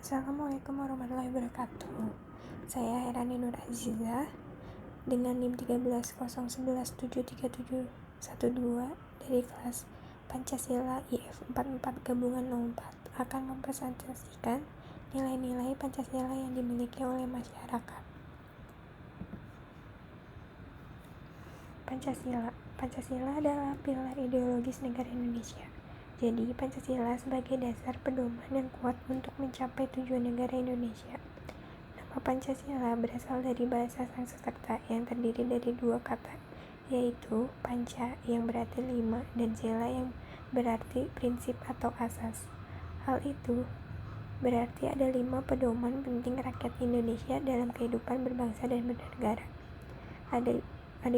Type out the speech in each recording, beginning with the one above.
Assalamualaikum warahmatullahi wabarakatuh. Saya Herani Nur Aziza dengan NIM 1301173712 dari kelas Pancasila IF 44 gabungan 04 akan mempresentasikan nilai-nilai Pancasila yang dimiliki oleh masyarakat. Pancasila adalah pilar ideologis negara Indonesia. Jadi, Pancasila sebagai dasar pedoman yang kuat untuk mencapai tujuan negara Indonesia. Nama Pancasila berasal dari bahasa Sanskerta yang terdiri dari dua kata, yaitu Panca yang berarti 5 dan Sila yang berarti prinsip atau asas. Hal itu berarti ada 5 pedoman penting rakyat Indonesia dalam kehidupan berbangsa dan bernegara. Ada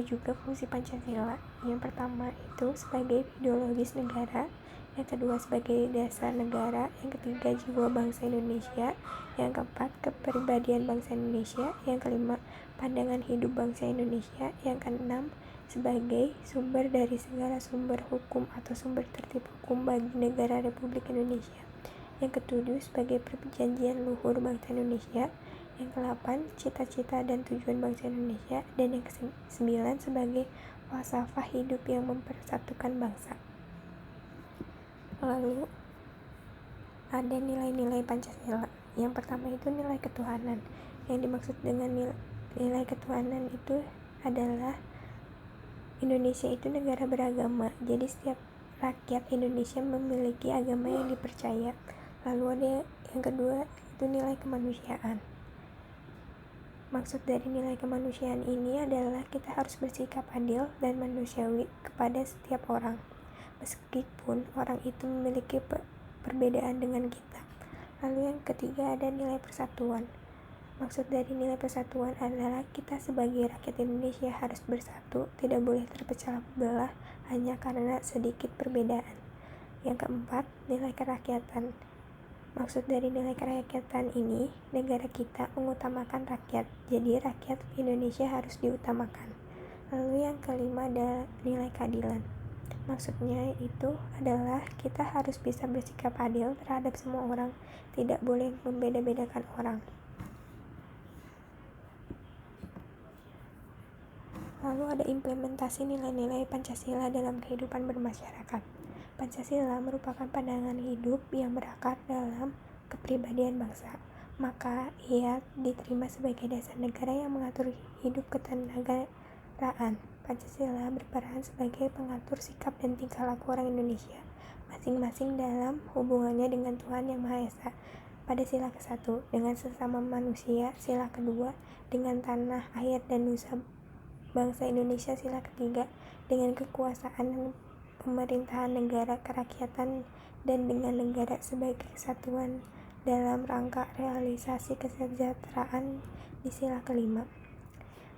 juga fungsi Pancasila. Yang pertama itu sebagai ideologis negara, yang kedua sebagai dasar negara, yang ketiga jiwa bangsa Indonesia, yang keempat kepribadian bangsa Indonesia, yang kelima pandangan hidup bangsa Indonesia, yang keenam sebagai sumber dari segala sumber hukum atau sumber tertib hukum bagi negara Republik Indonesia, yang ketujuh sebagai perjanjian luhur bangsa Indonesia, yang ke-8 cita-cita dan tujuan bangsa Indonesia, dan yang ke-9 sebagai falsafah hidup yang mempersatukan bangsa. Lalu ada nilai-nilai Pancasila. Yang pertama itu nilai ketuhanan. Yang dimaksud dengan nilai ketuhanan itu adalah Indonesia itu negara beragama. Jadi setiap rakyat Indonesia memiliki agama yang dipercaya. Lalu ada yang kedua itu nilai kemanusiaan. Maksud dari nilai kemanusiaan ini adalah kita harus bersikap adil dan manusiawi kepada setiap orang, meskipun orang itu memiliki perbedaan dengan kita. Lalu yang ketiga ada nilai persatuan. Maksud dari nilai persatuan adalah kita sebagai rakyat Indonesia harus bersatu, tidak boleh terpecah belah hanya karena sedikit perbedaan. Yang keempat, nilai kerakyatan. Maksud dari nilai kerakyatan ini, negara kita mengutamakan rakyat, jadi rakyat Indonesia harus diutamakan. Lalu yang kelima ada nilai keadilan. Maksudnya itu adalah kita harus bisa bersikap adil terhadap semua orang, tidak boleh membeda-bedakan orang. Lalu ada implementasi nilai-nilai Pancasila dalam kehidupan bermasyarakat. Pancasila merupakan pandangan hidup yang berakar dalam kepribadian bangsa. Maka ia diterima sebagai dasar negara yang mengatur hidup kenegaraan. Pancasila berperan sebagai pengatur sikap dan tingkah laku orang Indonesia, masing-masing dalam hubungannya dengan Tuhan Yang Maha Esa. Pada sila ke-1, dengan sesama manusia, sila kedua, dengan tanah, air, dan nusa bangsa Indonesia, sila ketiga, dengan kekuasaan dan pemerintahan negara kerakyatan, dan dengan negara sebagai kesatuan dalam rangka realisasi kesejahteraan di sila kelima.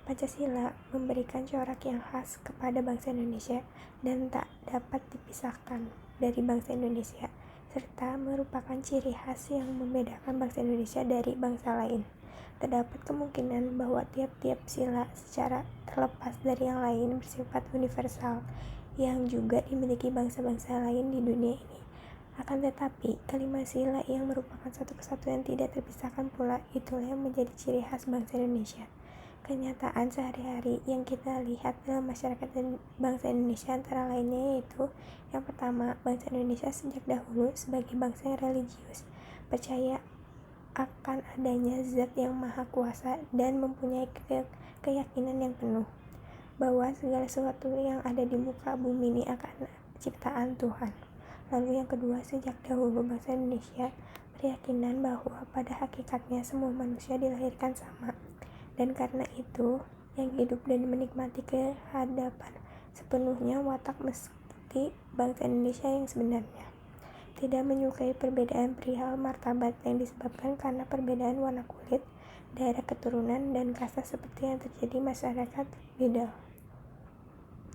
Pancasila memberikan corak yang khas kepada bangsa Indonesia dan tak dapat dipisahkan dari bangsa Indonesia, serta merupakan ciri khas yang membedakan bangsa Indonesia dari bangsa lain. Terdapat kemungkinan bahwa tiap-tiap sila secara terlepas dari yang lain bersifat universal yang juga dimiliki bangsa-bangsa lain di dunia ini. Akan tetapi, kelima sila yang merupakan satu kesatuan tidak terpisahkan pula, itulah yang menjadi ciri khas bangsa Indonesia. Kenyataan sehari-hari yang kita lihat dalam masyarakat dan bangsa Indonesia antara lainnya yaitu yang pertama, bangsa Indonesia sejak dahulu sebagai bangsa yang religius, percaya akan adanya zat yang maha kuasa dan mempunyai keyakinan yang penuh bahwa segala sesuatu yang ada di muka bumi ini akan ciptaan Tuhan. Lalu yang kedua, sejak dahulu bangsa Indonesia berkeyakinan bahwa pada hakikatnya semua manusia dilahirkan sama, dan karena itu yang hidup dan menikmati kehadapan sepenuhnya watak mesti bangsa Indonesia yang sebenarnya. Tidak menyukai perbedaan perihal martabat yang disebabkan karena perbedaan warna kulit, daerah keturunan, dan kasta seperti yang terjadi masyarakat feodal.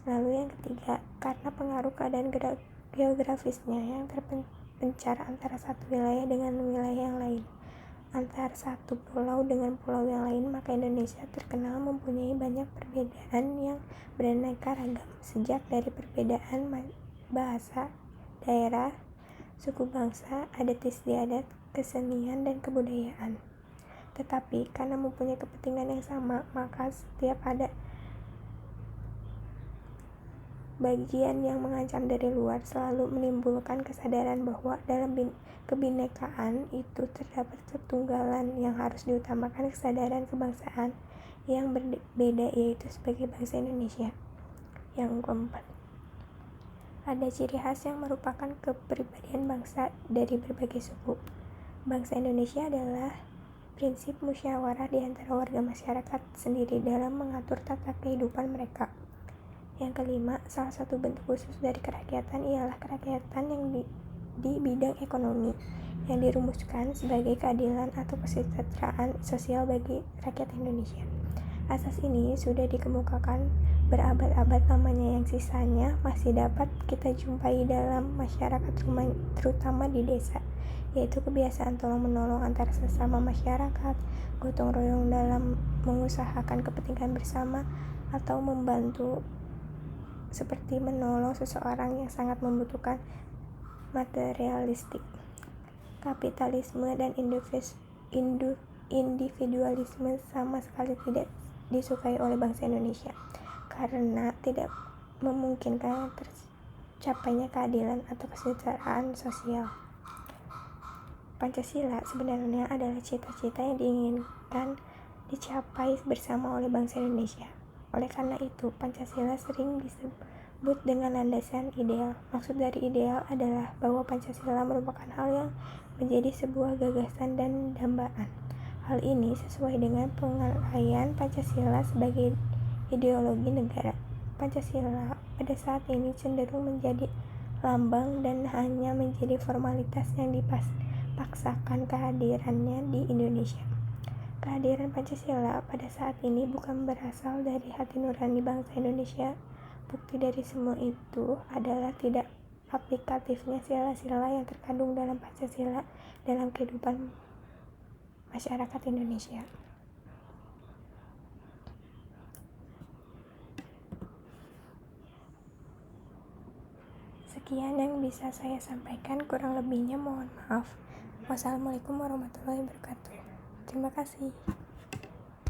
Lalu yang ketiga, karena pengaruh keadaan geografisnya yang terpencar antara satu wilayah dengan wilayah yang lain, antara satu pulau dengan pulau yang lain, maka Indonesia terkenal mempunyai banyak perbedaan yang beraneka ragam, sejak dari perbedaan bahasa, daerah, suku bangsa, adat istiadat, kesenian, dan kebudayaan. Tetapi karena mempunyai kepentingan yang sama, maka setiap ada bagian yang mengancam dari luar selalu menimbulkan kesadaran bahwa dalam kebinekaan itu terdapat ketunggalan yang harus diutamakan kesadaran kebangsaan yang berbeda, yaitu sebagai bangsa Indonesia. Yang keempat, ada ciri khas yang merupakan kepribadian bangsa dari berbagai suku. Bangsa Indonesia adalah prinsip musyawarah di antara warga masyarakat sendiri dalam mengatur tata kehidupan mereka. Yang kelima, salah satu bentuk khusus dari kerakyatan ialah kerakyatan yang di bidang ekonomi, yang dirumuskan sebagai keadilan atau kesejahteraan sosial bagi rakyat Indonesia. Asas ini sudah dikemukakan berabad-abad lamanya, yang sisanya masih dapat kita jumpai dalam masyarakat, terutama di desa, yaitu kebiasaan tolong-menolong antara sesama masyarakat, gotong royong dalam mengusahakan kepentingan bersama, atau membantu seperti menolong seseorang yang sangat membutuhkan. Materialistik, kapitalisme, dan individualisme sama sekali tidak disukai oleh bangsa Indonesia karena tidak memungkinkan tercapainya keadilan atau kesejahteraan sosial. Pancasila sebenarnya adalah cita-cita yang diinginkan dicapai bersama oleh bangsa Indonesia. Oleh karena itu, Pancasila sering disebut dengan landasan ideal. Maksud dari ideal adalah bahwa Pancasila merupakan hal yang menjadi sebuah gagasan dan dambaan. Hal ini sesuai dengan pengertian Pancasila sebagai ideologi negara. Pancasila pada saat ini cenderung menjadi lambang dan hanya menjadi formalitas yang dipaksakan kehadirannya di Indonesia. Kehadiran Pancasila pada saat ini bukan berasal dari hati nurani bangsa Indonesia. Bukti dari semua itu adalah tidak aplikatifnya sila-sila yang terkandung dalam Pancasila dalam kehidupan masyarakat Indonesia. Sekian yang bisa saya sampaikan, kurang lebihnya mohon maaf. Wassalamualaikum warahmatullahi wabarakatuh. Terima kasih.